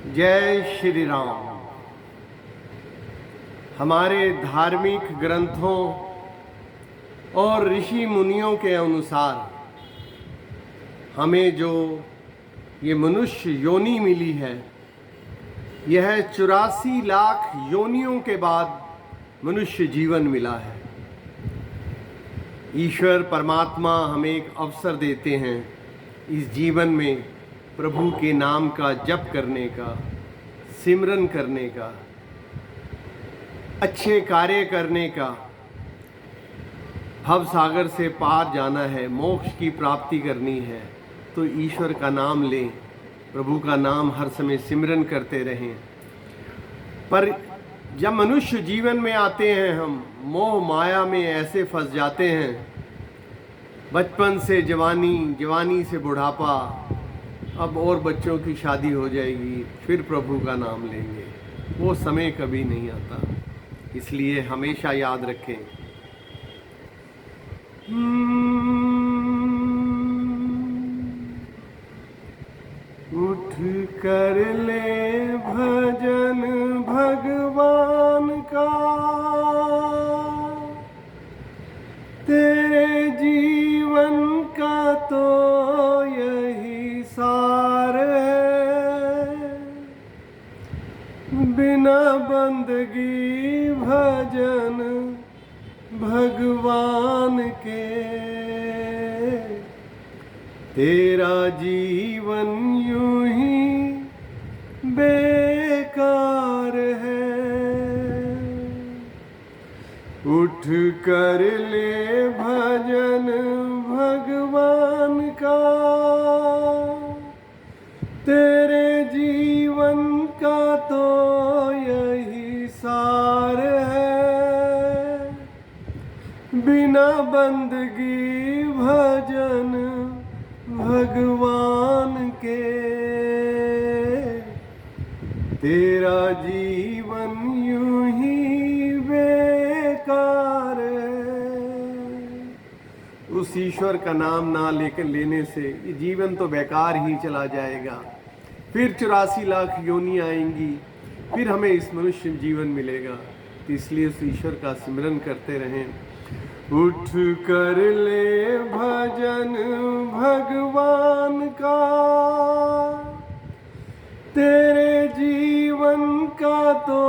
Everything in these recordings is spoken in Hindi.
जय श्री राम। हमारे धार्मिक ग्रंथों और ऋषि मुनियों के अनुसार हमें जो ये मनुष्य योनि मिली है, यह 84 लाख योनियों के बाद मनुष्य जीवन मिला है। ईश्वर परमात्मा हमें एक अवसर देते हैं इस जीवन में प्रभु के नाम का जप करने का, सिमरन करने का, अच्छे कार्य करने का। भव सागर से पार जाना है, मोक्ष की प्राप्ति करनी है तो ईश्वर का नाम लें, प्रभु का नाम हर समय सिमरन करते रहें। पर जब मनुष्य जीवन में आते हैं, हम मोह माया में ऐसे फंस जाते हैं, बचपन से जवानी, जवानी से बुढ़ापा, अब और बच्चों की शादी हो जाएगी, फिर प्रभु का नाम लेंगे। वो समय कभी नहीं आता, इसलिए हमेशा याद रखें। उठ कर ले भजन भगवान का, तेरे जीवन का तो यही सार है। बिना बंदगी भजन भगवान के, तेरा जीवन यूं ही बेकार है। उठ कर ले भजन भगवान का, तेरे जीवन का तो यही सार है। बिना बंदगी भजन भगवान के, तेरा जीवन यूं ही बेकार है। उस ईश्वर का नाम ना लेकर लेने से ये जीवन तो बेकार ही चला जाएगा। फिर 84 लाख योनि आएंगी, फिर हमें इस मनुष्य जीवन मिलेगा। तो इसलिए उस ईश्वर का सिमरन करते रहें। उठ कर ले भजन भगवान का, तेरे जीवन का तो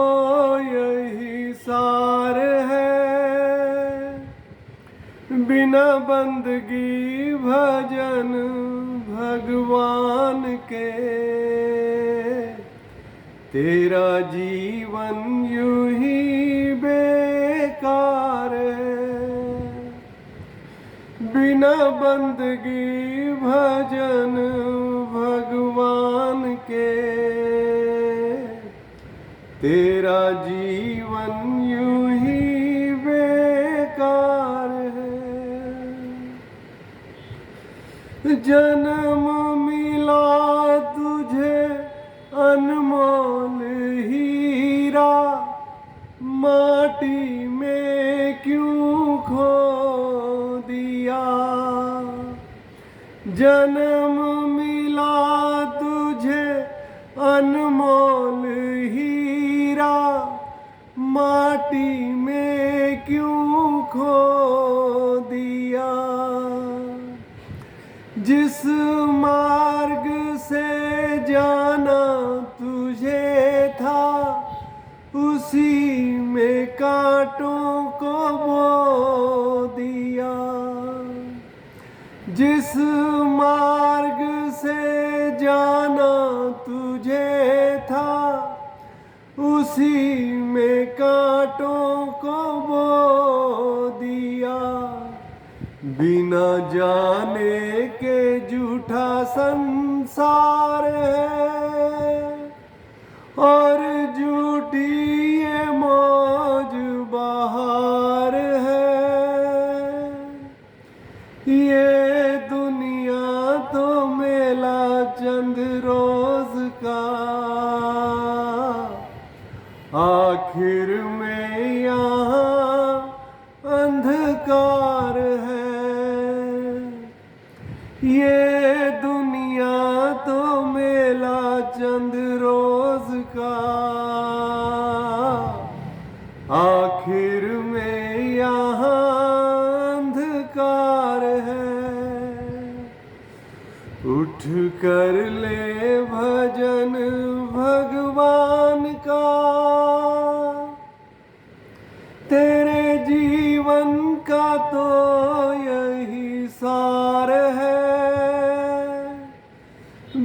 यही सार है। बिना बंदगी भजन भगवान के, तेरा जीवन यूं ही बेकार है। बिना बंदगी भजन भगवान के, तेरा जीवन यूं ही बेकार है। जन्म मिला तुझे अनमोल हीरा, माटी में क्यों खो दिया। जन्म मिला तुझे अनमोल हीरा, माटी में क्यों खो दिया। जिस मार्ग से जाना तुझे था, उसी में कांटों को बो दिया। जिस मार्ग से जाना तुझे था, उसी में कांटों को बो दिया। बिना जाने के झूठा संसार है, और झूठी ये मौज बहार है। ये दुनिया तो मेला चंद रोज का, आखिर में यहाँ अंधकार है। ये दुनिया तो मेला चंद रोज का आखिर में यहाँ अंधकार है। उठ कर ले भजन भगवान का, तेरे जीवन का तो यही सार है।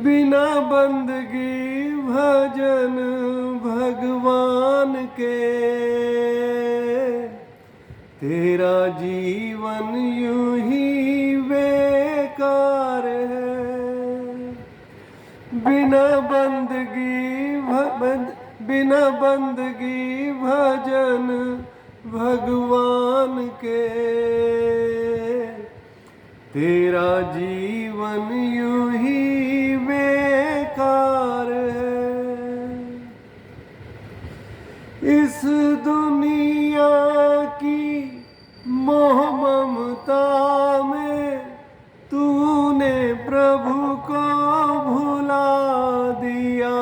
बिना बंदगी भजन भगवान के, तेरा जीवन यूं ही बेकार है। बिना बंदगी भजन भगवान के, तेरा जीवन यूं ही बेकार है। इस दुनिया की मोह ममता में तूने प्रभु को भुला दिया।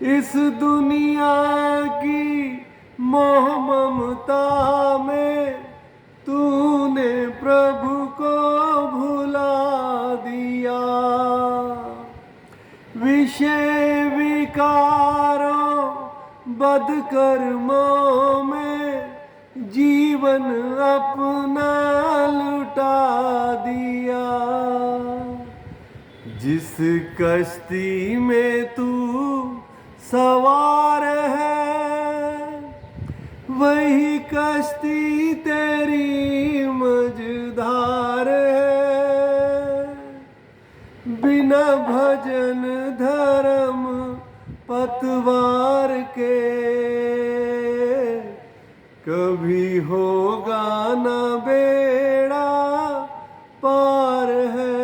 इस दुनिया की मोह ममता में तूने प्रभु को भुला दिया। विषय विकारों बदकर्मों में जीवन अपना लुटा दिया। जिस कश्ती में तू सवार है, वही कश्ती तेरी मझधार है। बिना भजन धर्म पतवार के, कभी होगा न बेड़ा पार है।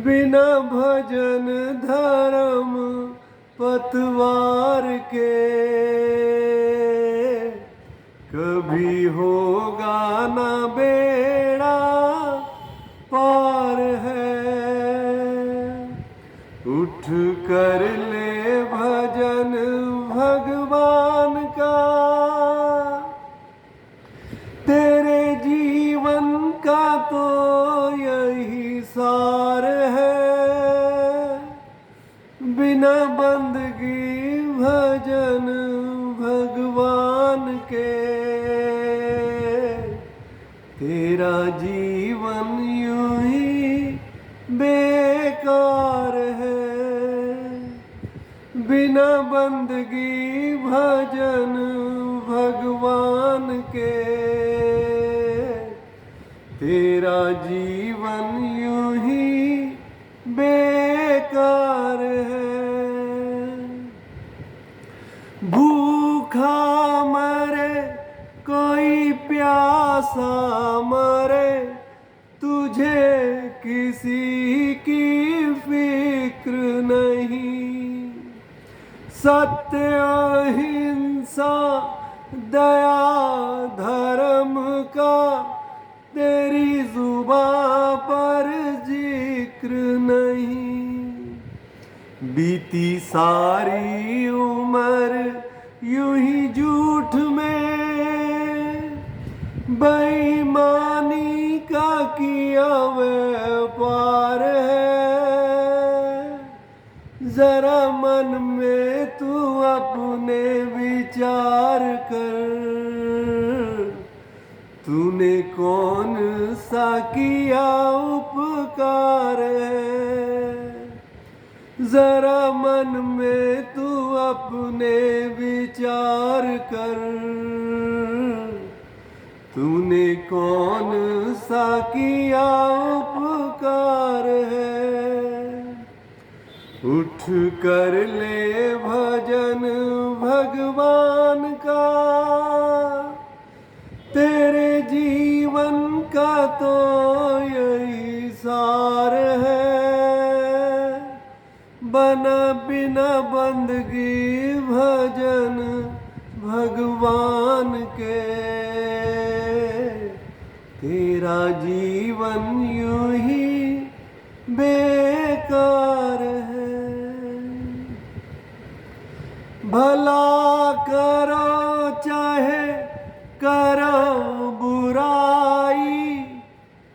बिना भजन धर्म पतवार के, कभी होगा न बेड़ा पार है। उठ कर ले भजन भगवान का, तेरे जीवन का तो यही सार है। बिना बंदगी भजन भगवान के, तेरा जीवन यूं ही बेकार है। बिना बंदगी भजन भगवान के, तेरा जीवन यूं ही बेकार है। भूखा मरे कोई प्यासा मरे, तुझे किसी की फिक्र नहीं। सत्य अहिंसा दया धर्म का तेरी जुबां पर जिक्र नहीं। बीती सारी उम्र यूं ही झूठ में, बेईमानी का किया व्यापार है। जरा मन में तू अपने विचार कर, तूने कौन सा किया उपकार है। जरा मन में तू अपने विचार कर, तूने कौन सा किया उपकार है। उठ कर ले भजन भगवान का, तेरे जीवन का तो यही सार है। बिना बंदगी भजन भगवान के, तेरा जीवन यूं ही बेकार करो चाहे करो बुराई,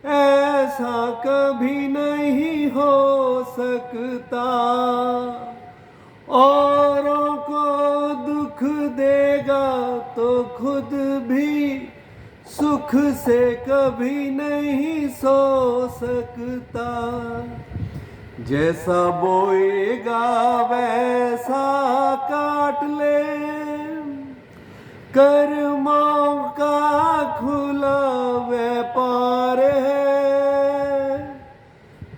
ऐसा कभी नहीं हो सकता। औरों को दुख देगा तो खुद भी सुख से कभी नहीं सो सकता। जैसा बोएगा वैसा काट ले, कर्मों का खुला व्यापार है।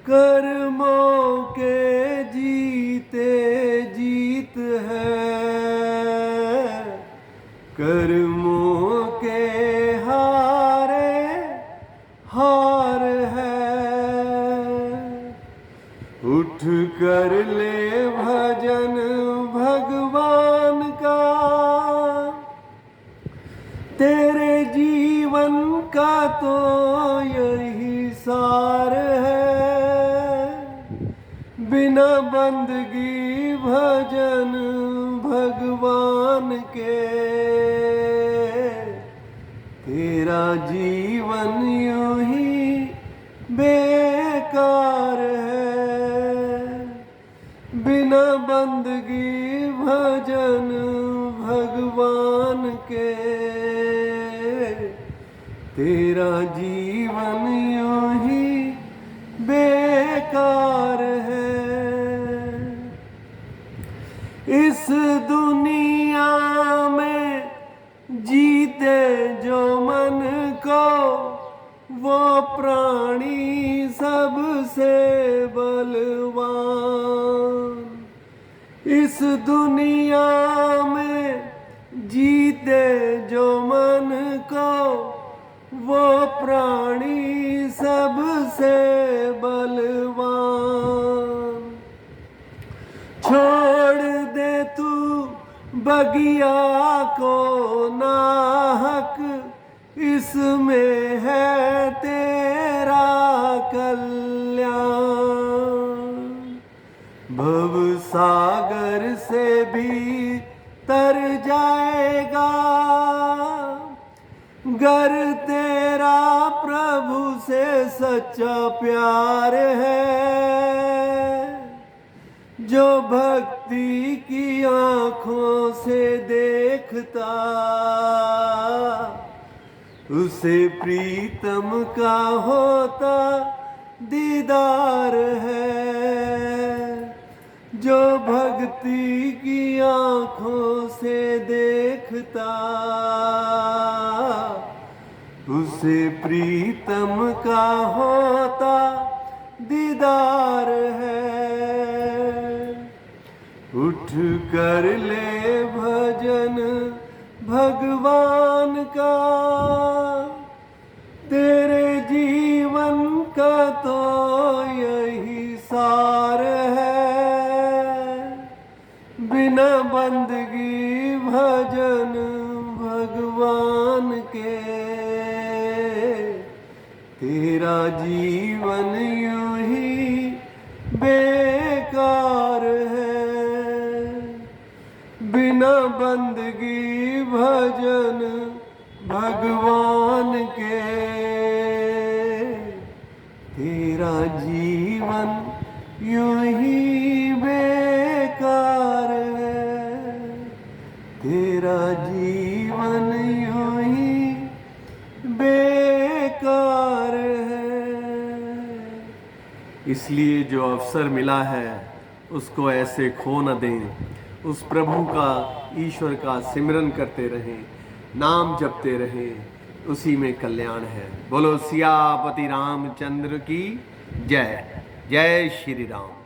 कर्मों के जीते जीत है, कर्मों के हारे हार है। उठ कर ले भजन भगवान का, तेरे जीवन का तो यही सार है। बिना बंदगी भजन भगवान के, तेरा जीवन यूं ही बेकार है। बिना बंदगी भजन भगवान के, तेरा जीवन यूं ही बेकार है। इस दुनिया में जीते जो मन को, वो प्राणी सबसे बलवान। इस दुनिया में जीते जो मन को, वो प्राणी सबसे बलवान। छोड़ दे तू बगिया को नाहक, इसमें है तेरा कल्याण। भव सागर से भी तर जाएगा, गर तेरा प्रभु से सच्चा प्यार है। जो भक्ति की आँखों से देखता, उसे प्रीतम का होता दीदार है। जो भक्ति की आँखों से देखता, उसे प्रीतम का होता दीदार है। उठ कर ले भजन भगवान का, तेरे जीवन का तो यही सार है। बिना बंदगी भजन भगवान के, तेरा जीवन यूं ही बेकार है। बिना बंदगी भजन भगवान के, तेरा जीवन यूं ही बेकार है। तेरा जीवन यूं ही बेकार है। इसलिए जो अवसर मिला है उसको ऐसे खो न दें। उस प्रभु का, ईश्वर का सिमरन करते रहें, नाम जपते रहें, उसी में कल्याण है। बोलो सियापति रामचंद्र की जय। जय श्री राम।